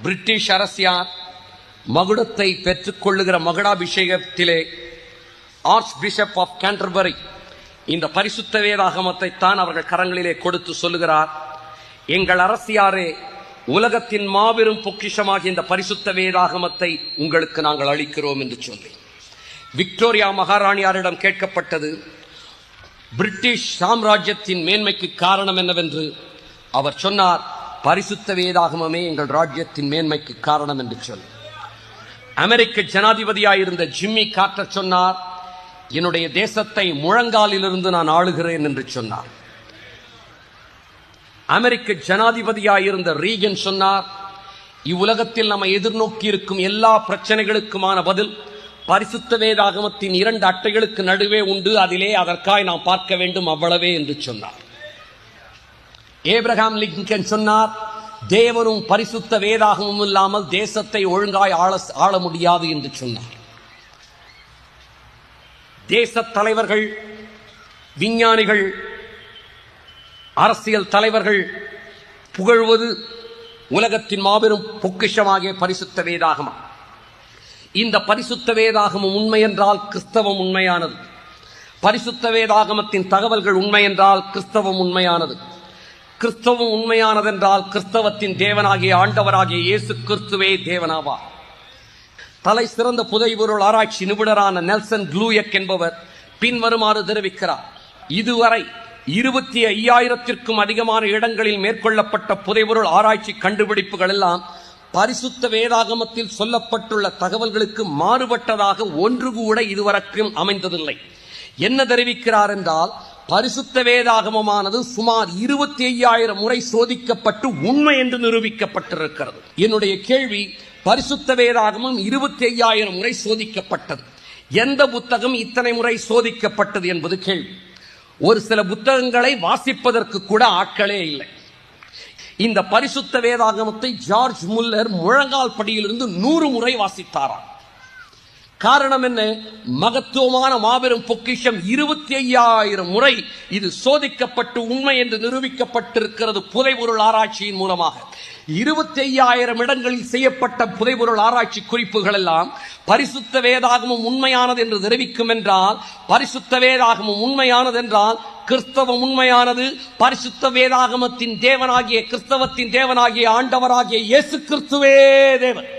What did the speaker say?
British அரசியார் மகுடத்தை பெற்றுக் கொள்ளுகிற மகுடாபிஷேகத்திலே arch bishop of Canterbury இந்த பரிசுத்த வேதாகமத்தை தான் அவர்கள் கரங்களிலே கொடுத்து சொல்லுகிறார், எங்கள் அரசியாரே, உலகத்தின் மாபெரும் பொக்கிஷமாகிய இந்த பரிசுத்த வேதாகமத்தை உங்களுக்கு நாங்கள் அளிக்கிறோம் என்று சொல்லி விக்டோரியா மகாராணியாரிடம் கேட்கப்பட்டது, பிரிட்டிஷ் சாம்ராஜ்யத்தின் மேன்மைக்கு காரணம் என்னவென்று. அவர் சொன்னார், பரிசுத்த வேதாகமமே எங்கள் ராஜ்யத்தின் மேன்மைக்கு காரணம் என்று சொல்லி. அமெரிக்க ஜனாதிபதியாயிருந்த ஜிம்மி கார்ட்டர் சொன்னார், என்னுடைய தேசத்தை முழங்காலிலிருந்து நான் ஆளுகிறேன் என்று சொன்னார். அமெரிக்க ஜனாதிபதியாயிருந்த ரீகன் சொன்னார், இவ்வுலகத்தில் நம்ம எதிர்நோக்கி இருக்கும் எல்லா பிரச்சனைகளுக்குமான பதில் பரிசுத்த வேதாகமத்தின் 2 அட்டைகளுக்கு நடுவே உண்டு, அதிலே அதற்காய் நாம் பார்க்க வேண்டும், அவ்வளவே என்று சொன்னார். ஏப்ரஹாம் லிங்கன் சொன்னார், தேவனும் பரிசுத்த வேதாகமும் இல்லாமல் தேசத்தை ஒழுங்காய் ஆள முடியாது என்று சொன்னார். தேச தலைவர்கள், விஞ்ஞானிகள், அரசியல் தலைவர்கள் புகழ்வது உலகத்தின் மாபெரும் பொக்கிஷமாகிய பரிசுத்த வேதாகமம். இந்த பரிசுத்த வேதாகமம் உண்மை என்றால் கிறிஸ்தவம் உண்மையானது. பரிசுத்த வேதாகமத்தின் தகவல்கள் உண்மை என்றால் கிறிஸ்தவம் உண்மையானது. கிறிஸ்தவம் உண்மையானதென்றால் கிறிஸ்தவத்தின் தேவனாகிய ஆண்டவராகிய இயேசு கிறிஸ்துவே தேவனாவார். தலை சிறந்த புதைபொருள் ஆராய்ச்சி நிபுணரான நெல்சன் க்ளூயக் என்பவர் பின்வருமாறு தெரிவிக்கிறார், இதுவரை 25,000க்கும் அதிகமான இடங்களில் மேற்கொள்ளப்பட்ட புதைபொருள் ஆராய்ச்சி கண்டுபிடிப்புகள் எல்லாம் பரிசுத்த வேதாகமத்தில் சொல்லப்பட்டுள்ள தகவல்களுக்கு மாறுபட்டதாக ஒன்று கூட இதுவரைக்கும் அமைந்ததில்லை. என்ன தெரிவிக்கிறார் என்றால், பரிசுத்த வேதாகமமானது சுமார் 25,000 முறை சோதிக்கப்பட்டு உண்மை என்று நிரூபிக்கப்பட்டிருக்கிறது. என்னுடைய கேள்வி, பரிசுத்த வேதாகமம் 25,000 முறை சோதிக்கப்பட்டது, எந்த புத்தகம் இத்தனை முறை சோதிக்கப்பட்டது என்பது கேள்வி. ஒரு சில புத்தகங்களை வாசிப்பதற்கு கூட ஆட்களே இல்லை. இந்த பரிசுத்த வேதாகமத்தை ஜார்ஜ் முல்லர் முழங்கால் படியிலிருந்து 100 முறை வாசித்தாராம். காரணம் என்ன? மகத்துவமான மாபெரும் பொக்கிஷம் 25,000 முறை இது சோதிக்கப்பட்டு உண்மை என்று நிரூபிக்கப்பட்டிருக்கிறது புதைபொருள் ஆராய்ச்சியின் மூலமாக. 25,000 இடங்களில் செய்யப்பட்ட புதைபொருள் ஆராய்ச்சி குறிப்புகள் எல்லாம் பரிசுத்த வேதாகமம் உண்மையானது என்று தெரிவிக்கும் என்றால், பரிசுத்த வேதாகமம் உண்மையானது என்றால் கிறிஸ்தவம் உண்மையானது. பரிசுத்த வேதாகமத்தின் தேவனாகிய கிறிஸ்தவத்தின் தேவனாகிய ஆண்டவராகிய இயேசு கிறிஸ்துவே தேவன்.